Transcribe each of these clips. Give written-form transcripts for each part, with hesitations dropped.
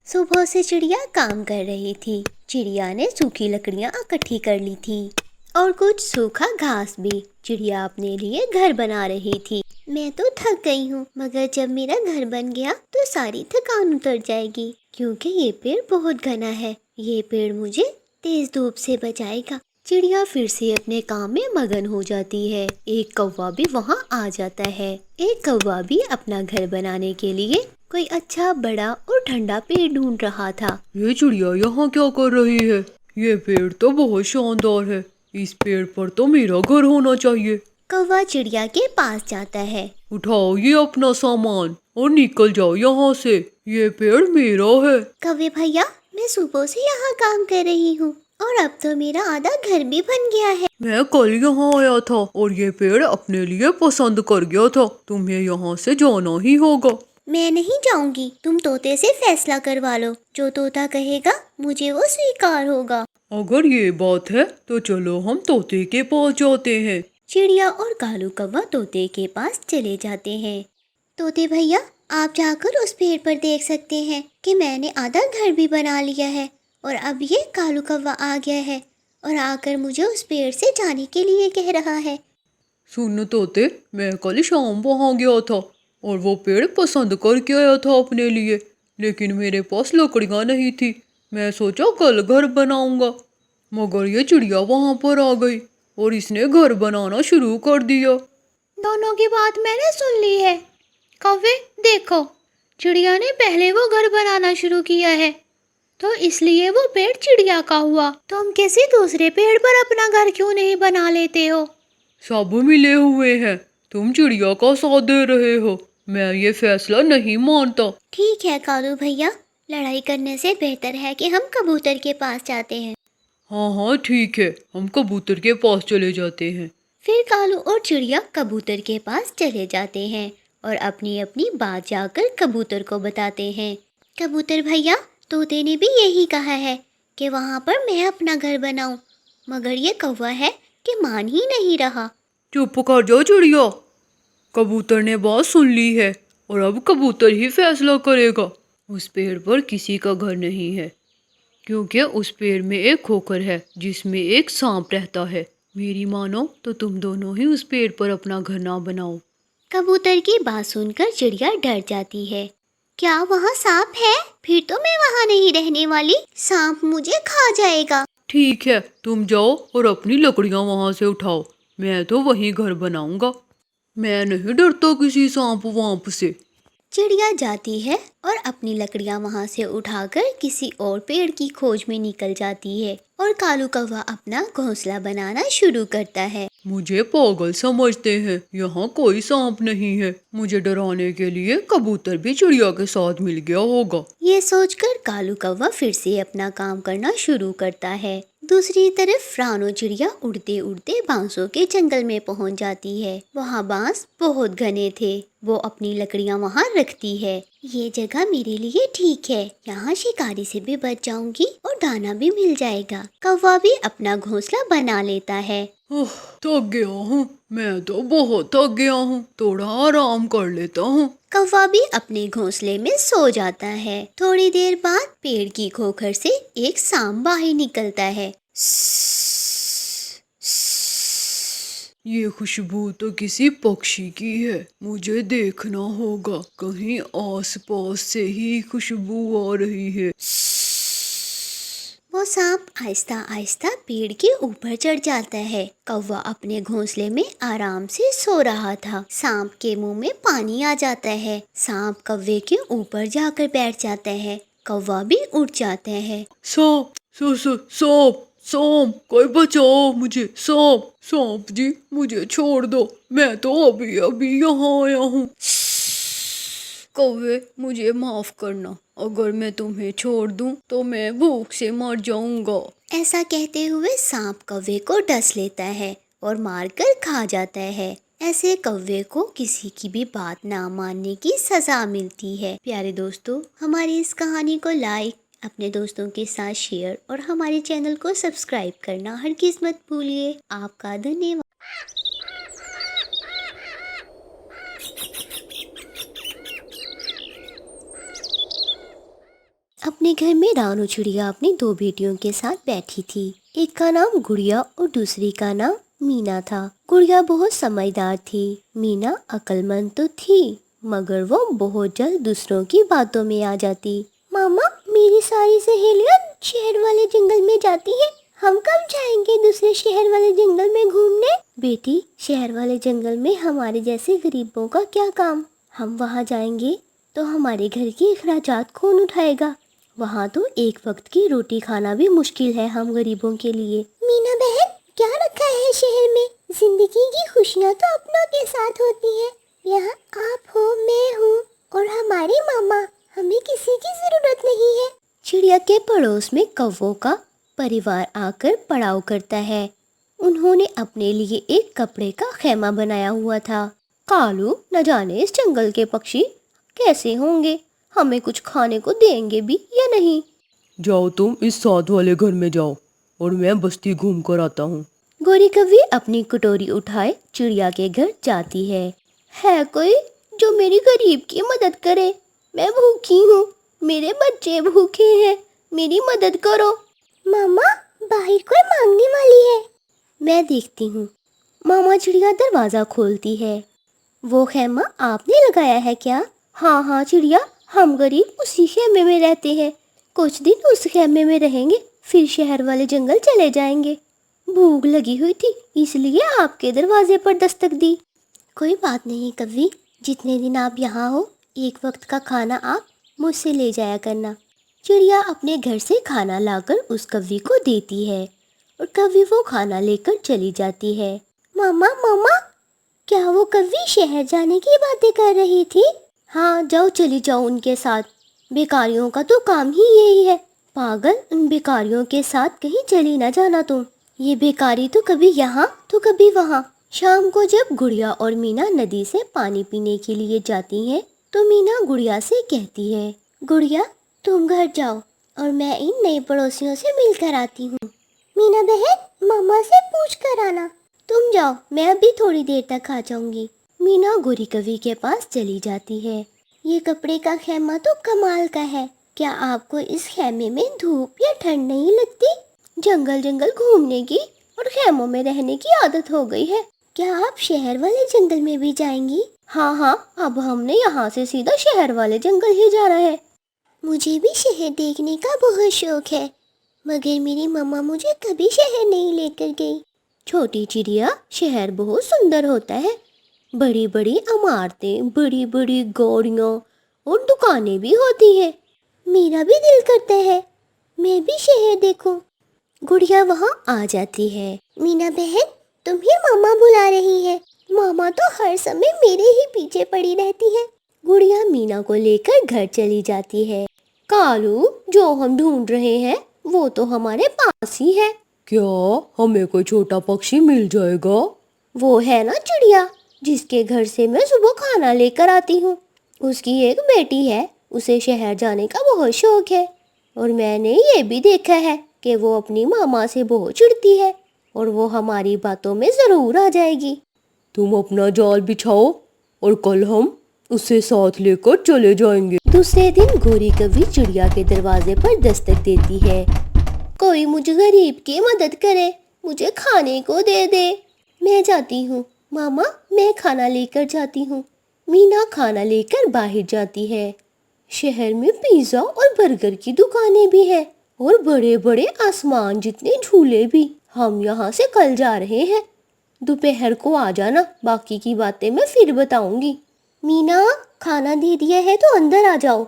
صبح سے چڑیا کام کر رہی تھی۔ چڑیا نے سوکھی لکڑیاں اکٹھی کر لی تھی اور کچھ سوکھا گھاس بھی۔ چڑیا اپنے لیے گھر بنا رہی تھی۔ میں تو تھک گئی ہوں، مگر جب میرا گھر بن گیا تو ساری تھکان اتر جائے گی، کیونکہ یہ پیڑ بہت گھنا ہے۔ یہ پیڑ مجھے تیز دھوپ سے بچائے گا۔ چڑیا پھر سے اپنے کام میں مگن ہو جاتی ہے۔ ایک کوا بھی وہاں آ جاتا ہے۔ ایک کوا بھی اپنا گھر بنانے کے لیے کوئی اچھا بڑا اور ٹھنڈا پیڑ ڈھونڈ رہا تھا۔ یہ چڑیا یہاں کیا کر رہی ہے؟ یہ پیڑ تو بہت شاندار ہے، اس پیڑ پر تو میرا گھر ہونا چاہیے۔ کوا چڑیا کے پاس جاتا ہے۔ اٹھاؤ یہ اپنا سامان اور نکل جاؤ یہاں سے، یہ پیڑ میرا ہے۔ کوے بھیا، میں صبح سے یہاں کام کر رہی ہوں اور اب تو میرا آدھا گھر بھی بن گیا ہے۔ میں کل یہاں آیا تھا اور یہ پیڑ اپنے لیے پسند کر گیا تھا، تمہیں یہاں سے جانا ہی ہوگا۔ میں نہیں جاؤں گی، تم طوطے سے فیصلہ کروا لو، جو طوطا کہے گا مجھے وہ سویکار ہوگا۔ اگر یہ بات ہے تو چلو ہم طوطے کے پاس جاتے ہیں۔ چڑیا اور کالو کوا طوطے کے پاس چلے جاتے ہیں۔ طوطے بھیا، آپ جا کر اس پیڑ پر دیکھ سکتے ہیں کہ میں نے آدھا گھر بھی بنا لیا ہے، اور اب یہ کالو کوا آ گیا ہے اور آ کر مجھے اس پیڑ سے جانے کے لیے کہہ رہا ہے۔ سن طوطے، میں کل شام وہاں گیا تھا اور وہ پیڑ پسند کر کے آیا تھا اپنے لیے، لیکن میرے پاس لکڑیاں نہیں تھی۔ میں سوچا کل گھر بناؤں گا، مگر یہ چڑیا وہاں پر آ گئی اور اس نے گھر بنانا شروع کر دیا۔ دونوں کی بات میں نے سن لی ہے۔ کوے دیکھو، چڑیا نے پہلے وہ گھر بنانا شروع کیا ہے، تو اس لیے وہ پیڑ چڑیا کا ہوا۔ تم کسی دوسرے پیڑ پر اپنا گھر کیوں نہیں بنا لیتے ہو؟ سب ملے ہوئے ہیں، تم چڑیا کا ساتھ دے رہے ہو، میں یہ فیصلہ نہیں مانتا۔ ٹھیک ہے کالو بھیا، لڑائی کرنے سے بہتر ہے کہ ہم کبوتر کے پاس جاتے ہیں۔ ہاں ہاں ٹھیک ہے، ہم کبوتر کے پاس چلے جاتے ہیں۔ پھر کالو اور چڑیا کبوتر کے پاس چلے جاتے ہیں اور اپنی اپنی بات جا کر کبوتر کو بتاتے ہیں۔ کبوتر بھیا، طوطے نے بھی یہی کہا ہے کہ وہاں پر میں اپنا گھر بناؤں، مگر یہ کوا ہے کہ مان ہی نہیں رہا۔ چپ کر جاؤ چڑیا، کبوتر نے بات سن لی ہے اور اب کبوتر ہی فیصلہ کرے گا۔ اس پیڑ پر کسی کا گھر نہیں ہے، کیونکہ اس پیڑ میں ایک کھوکھر ہے جس میں ایک سانپ رہتا ہے۔ میری مانو تو تم دونوں ہی اس پیڑ پر اپنا گھر نہ بناؤ۔ کبوتر کی بات سن کر چڑیا ڈر جاتی ہے۔ کیا وہاں سانپ ہے؟ پھر تو میں وہاں نہیں رہنے والی، سانپ مجھے کھا جائے گا۔ ٹھیک ہے، تم جاؤ اور اپنی لکڑیاں وہاں سے اٹھاؤ، میں تو وہیں گھر بناؤں گا۔ میں نہیں ڈرتا کسی سانپ وانپ سے۔ چڑیا جاتی ہے اور اپنی لکڑیاں وہاں سے اٹھا کر کسی اور پیڑ کی کھوج میں نکل جاتی ہے، اور کالو کوا اپنا گھونسلہ بنانا شروع کرتا ہے۔ مجھے پاگل سمجھتے ہیں، یہاں کوئی سانپ نہیں ہے، مجھے ڈرانے کے لیے کبوتر بھی چڑیا کے ساتھ مل گیا ہوگا۔ یہ سوچ کر کالو کوا پھر سے اپنا کام کرنا شروع کرتا ہے۔ دوسری طرف رانو چڑیا اڑتے اڑتے بانسوں کے جنگل میں پہنچ جاتی ہے۔ وہاں بانس بہت گھنے تھے، وہ اپنی لکڑیاں وہاں رکھتی ہے۔ یہ جگہ میرے لیے ٹھیک ہے، یہاں شکاری سے بھی بچ جاؤں گی اور دانا بھی مل جائے گا۔ کوا بھی اپنا گھونسلہ بنا لیتا ہے۔ تھک گیا ہوں، میں تو بہت تھک گیا ہوں، تھوڑا آرام کر لیتا ہوں۔ کوا بھی اپنے گھونسلے میں سو جاتا ہے۔ تھوڑی دیر بعد پیڑ کی کھوکھر سے ایک سانپ باہر نکلتا ہے۔ یہ خوشبو تو کسی پکشی کی ہے، مجھے دیکھنا ہوگا، کہیں آس پاس سے ہی خوشبو آ رہی ہے۔ وہ سانپ آہستہ آہستہ پیڑ کے اوپر چڑھ جاتا ہے۔ کوا اپنے گھونسلے میں آرام سے سو رہا تھا۔ سانپ کے منہ میں پانی آ جاتا ہے۔ سانپ کوے کے اوپر جا کر بیٹھ جاتا ہے۔ کوا بھی اٹھ جاتا ہے۔ سانپ، سانپ، سانپ، کوئی بچاؤ مجھے، سانپ، سانپ جی مجھے چھوڑ دو، میں تو ابھی یہاں آیا ہوں۔ کوے مجھے معاف کرنا، اگر میں تمہیں چھوڑ دوں تو میں بھوک سے مر جاؤں گا۔ ایسا کہتے ہوئے سانپ کوے کو ڈس لیتا ہے اور مار کر کھا جاتا ہے۔ ایسے کوے کو کسی کی بھی بات نہ ماننے کی سزا ملتی ہے۔ پیارے دوستو، ہماری اس کہانی کو لائک، اپنے دوستوں کے ساتھ شیئر اور ہمارے چینل کو سبسکرائب کرنا ہرگز مت بھولیے۔ آپ کا دھنیواد۔ अपने घर में रानू चिड़िया अपनी दो बेटियों के साथ बैठी थी। एक का नाम गुड़िया और दूसरी का नाम मीना था। गुड़िया बहुत समझदार थी। मीना अक्लमंद तो थी, मगर वो बहुत जल्द दूसरों की बातों में आ जाती। मामा, मेरी सारी सहेलियां शहर वाले जंगल में जाती हैं। हम कब जाएंगे दूसरे शहर वाले जंगल में घूमने? बेटी, शहर वाले जंगल में हमारे जैसे गरीबों का क्या काम? हम वहाँ जाएंगे तो हमारे घर के अखराजात कौन उठाएगा? वहाँ तो एक वक्त की रोटी खाना भी मुश्किल है हम गरीबों के लिए। मीना बहन, क्या रखा है शहर में? जिंदगी की खुशियाँ तो अपनों के साथ होती हैं। यहाँ आप हो, मैं हूँ और हमारे मामा, हमें किसी की जरूरत नहीं है। चिड़िया के पड़ोस में कौवों का परिवार आकर पड़ाव करता है। उन्होंने अपने लिए एक कपड़े का खेमा बनाया हुआ था। कालू, न जाने इस जंगल के पक्षी कैसे होंगे, हमें कुछ खाने को देंगे भी या नहीं। जाओ तुम इस साथ वाले घर में जाओ और मैं बस्ती घूम कर आता हूँ। गोरी कौवी अपनी कटोरी उठाए चिड़िया के घर जाती है कोई जो मेरी गरीब की मदद करे? मैं भूखी हूँ, मेरे बच्चे भूखे हैं, मेरी मदद करो। मामा, बाहर कोई मांगने वाली है। मैं देखती हूँ। मामा चिड़िया दरवाज़ा खोलती है। वो खेमा आपने लगाया है क्या? हाँ हाँ चिड़िया, हम गरीब उसी खेमे में रहते हैं। कुछ दिन उस खेमे में रहेंगे, फिर शहर वाले जंगल चले जाएंगे। भूख लगी हुई थी इसलिए आपके दरवाजे पर दस्तक दी। कोई बात नहीं कौवी, जितने दिन आप यहाँ हो एक वक्त का खाना आप मुझसे ले जाया करना। चिड़िया अपने घर से खाना लाकर उस कौवी को देती है और कौवी वो खाना लेकर चली जाती है। मामा मामा, क्या वो कौवी शहर जाने की बातें कर रही थी? हाँ, जाओ, चली जाओ उनके साथ। बेकारियों का तो काम ही यही है। पागल, उन बेकारियों के साथ कहीं चली ना जाना तुम। ये बेकारी तो कभी यहाँ तो कभी वहाँ। शाम को जब गुड़िया और मीना नदी से पानी पीने के लिए जाती हैं, तो मीना गुड़िया से कहती है, गुड़िया तुम घर जाओ और मैं इन नए पड़ोसियों से मिलकर आती हूँ। मीना बहन, मामा से पूछ कर आना। तुम जाओ, मैं अभी थोड़ी देर तक आ जाऊंगी। मीना गोरी कौवी के पास चली जाती है। ये कपड़े का खेमा तो कमाल का है। क्या आपको इस खेमे में धूप या ठंड नहीं लगती? जंगल जंगल घूमने की और खेमों में रहने की आदत हो गई है। क्या आप शहर वाले जंगल में भी जाएंगी? हाँ हाँ, अब हमने यहाँ से सीधा शहर वाले जंगल ही जाना है। मुझे भी शहर देखने का बहुत शौक है, मगर मेरी मम्मा मुझे कभी शहर नहीं लेकर गई। छोटी चिड़िया, शहर बहुत सुंदर होता है। बड़ी बड़ी इमारतें, बड़ी बड़ी गाड़ियाँ और दुकानें भी होती हैं। मेरा भी दिल करता है मैं भी शहर देखूं। गुड़िया वहाँ आ जाती है। मीना बहन, तुम्हें मामा बुला रही है। मामा तो हर समय मेरे ही पीछे पड़ी रहती है। गुड़िया मीना को लेकर घर चली जाती है। कालू, जो हम ढूंढ रहे हैं वो तो हमारे पास ही है। क्या हमें कोई छोटा पक्षी मिल जाएगा? वो है ना चिड़िया, जिसके घर से मैं सुबह खाना लेकर आती हूँ। उसकी एक बेटी है, उसे शहर जाने का बहुत शौक है और मैंने ये भी देखा है कि वो अपनी मामा से बहुत चिढ़ती है और वो हमारी बातों में ज़रूर आ जाएगी। तुम अपना जाल बिछाओ और कल हम उसे साथ लेकर चले जाएंगे। दूसरे दिन गोरी कौवी चिड़िया के दरवाजे पर दस्तक देती है। कोई मुझे गरीब की मदद करे, मुझे खाने को दे दे। मैं जाती हूँ मामा, मैं खाना लेकर जाती हूँ। मीना खाना लेकर बाहर जाती है। शहर में पिज़्ज़ा और बर्गर की दुकानें भी हैं और बड़े बड़े आसमान जितने झूले भी। हम यहाँ से कल जा रहे हैं। दोपहर को आ जाना, बाकी की बातें मैं फिर बताऊंगी। मीना, खाना दे दिया है तो अंदर आ जाओ।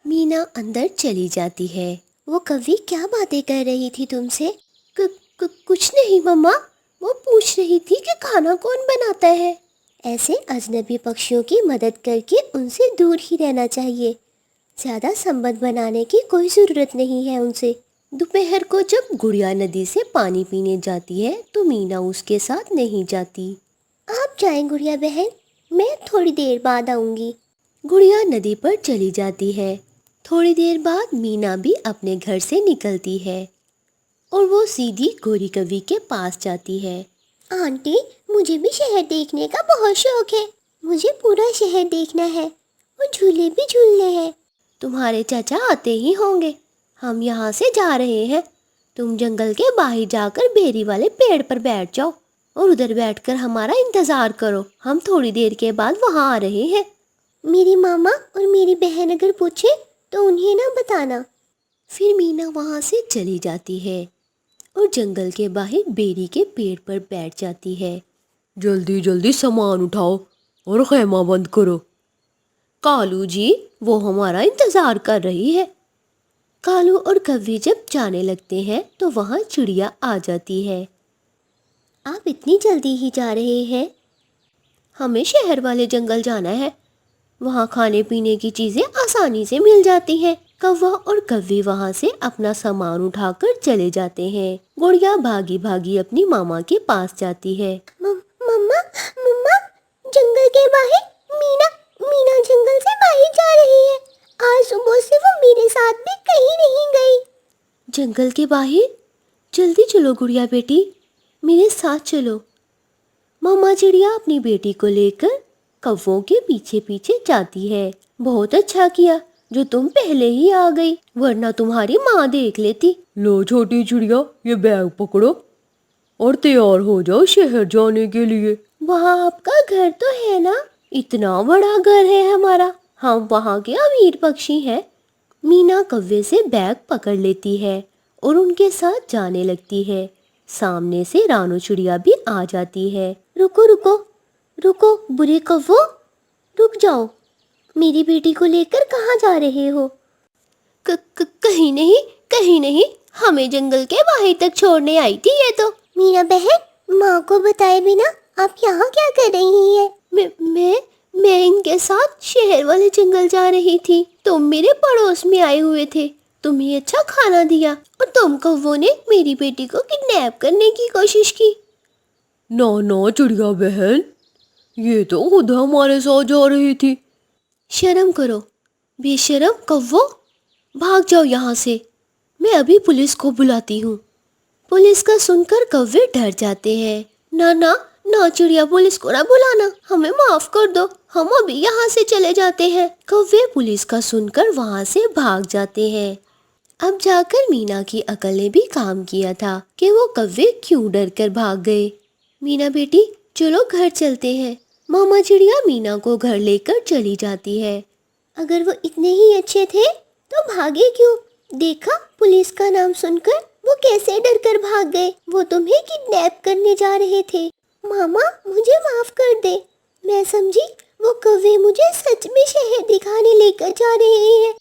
मीना अंदर चली जाती है। वो कौवी क्या बातें कर रही थी तुमसे? कुछ नहीं मम्मा, वो पूछ रही थी कि खाना कौन बनाता है। ऐसे अजनबी पक्षियों की मदद करके उनसे दूर ही रहना चाहिए। ज़्यादा संबंध बनाने की कोई ज़रूरत नहीं है उनसे। दोपहर को जब गुड़िया नदी से पानी पीने जाती है तो मीना उसके साथ नहीं जाती। आप जाएं गुड़िया बहन, मैं थोड़ी देर बाद आऊँगी। गुड़िया नदी पर चली जाती है। थोड़ी देर बाद मीना भी अपने घर से निकलती है और वो सीधी गोरी कौवी के पास जाती है। आंटी, मुझे भी शहर देखने का बहुत शौक है। मुझे पूरा शहर देखना है और झूले भी झूलने हैं। तुम्हारे चाचा आते ही होंगे। हम यहाँ से जा रहे हैं। तुम जंगल के बाहर जाकर बेरी वाले पेड़ पर बैठ जाओ और उधर बैठकर हमारा इंतजार करो। हम थोड़ी देर के बाद वहाँ आ रहे हैं। मेरी मामा और मेरी बहन अगर पूछे तो उन्हें ना बताना। फिर मीना वहाँ से चली जाती है और जंगल के बाहर बेरी के पेड़ पर बैठ जाती है। जल्दी जल्दी सामान उठाओ और खैमा बंद करो। कालू जी, वो हमारा इंतजार कर रही है। कालू और कव्वे जब जाने लगते हैं तो वहाँ चिड़िया आ जाती है। आप इतनी जल्दी ही जा रहे हैं? हमें शहर वाले जंगल जाना है। वहाँ खाने पीने की चीज़ें आसानी से मिल जाती हैं। कौवा और कव्वे वहाँ से अपना सामान उठाकर चले जाते हैं। गुड़िया भागी भागी अपनी मामा के पास जाती है। मम्मा मम्मा, जंगल के बाहर मीना मीना जंगल से बाहर जा रही है। आज सुबह से वो मेरे साथ भी कहीं नहीं गई। जंगल के बाहर? जल्दी चलो गुड़िया बेटी, मेरे साथ चलो। मामा चिड़िया अपनी बेटी को लेकर कौवों के पीछे पीछे जाती है। बहुत अच्छा किया जो तुम पहले ही आ गई, वरना तुम्हारी माँ देख लेती। लो छोटी चिड़िया, ये बैग पकड़ो और तैयार हो जाओ शहर जाने के लिए। वहाँ आपका घर तो है ना? इतना बड़ा घर है हमारा, हम वहाँ के अमीर पक्षी हैं। मीना कौवे से बैग पकड़ लेती है और उनके साथ जाने लगती है। सामने से रानू चिड़िया भी आ जाती है। रुको रुको रुको बुरे कौवो, रुक जाओ। मेरी बेटी को लेकर कहाँ जा रहे हो? कहीं नहीं, हमें जंगल के बाहर तक छोड़ने आई थी ये तो। मीना बहन, माँ को बताए बिना आप यहाँ क्या कर रही हैं? मैं इनके साथ शहर वाले जंगल जा रही थी। तुम मेरे पड़ोस में आए हुए थे, तुम्हें अच्छा खाना दिया और तुम कौवों ने मेरी बेटी को किडनैप करने की कोशिश की। ना ना चिड़िया बहन, ये तो खुद हमारे साथ जा रही थी। शर्म करो बेशरम कौवो, भाग जाओ यहाँ से। मैं अभी पुलिस को बुलाती हूँ। पुलिस का सुनकर कौवे डर जाते हैं। ना ना ना चिड़िया, पुलिस को ना बुलाना, हमें माफ कर दो, हम अभी यहाँ से चले जाते हैं। कौवे पुलिस का सुनकर वहाँ से भाग जाते हैं। अब जाकर मीना की अकल ने भी काम किया था कि वो कौवे क्यों डर कर भाग गए। मीना बेटी चलो घर चलते हैं। मामा चिड़िया मीना को घर लेकर चली जाती है। अगर वो इतने ही अच्छे थे तो भागे क्यों? देखा पुलिस का नाम सुनकर वो कैसे डर कर भाग गए। वो तुम्हें किडनैप करने जा रहे थे। मामा मुझे माफ कर दे, मैं समझी वो कौवे मुझे सच में शहर दिखाने लेकर जा रहे हैं।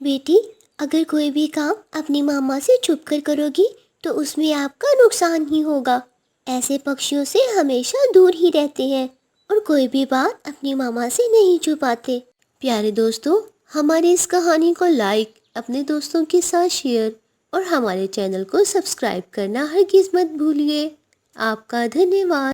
बेटी अगर कोई भी काम अपनी मामा से छुप कर करोगी तो उसमें आपका नुकसान ही होगा। ऐसे पक्षियों से हमेशा दूर ही रहते हैं और कोई भी बात अपनी मामा से नहीं छुपाते। प्यारे दोस्तों, हमारी इस कहानी को लाइक, अपने दोस्तों के साथ शेयर और हमारे चैनल को सब्सक्राइब करना हरगिज़ मत भूलिए। आपका धन्यवाद।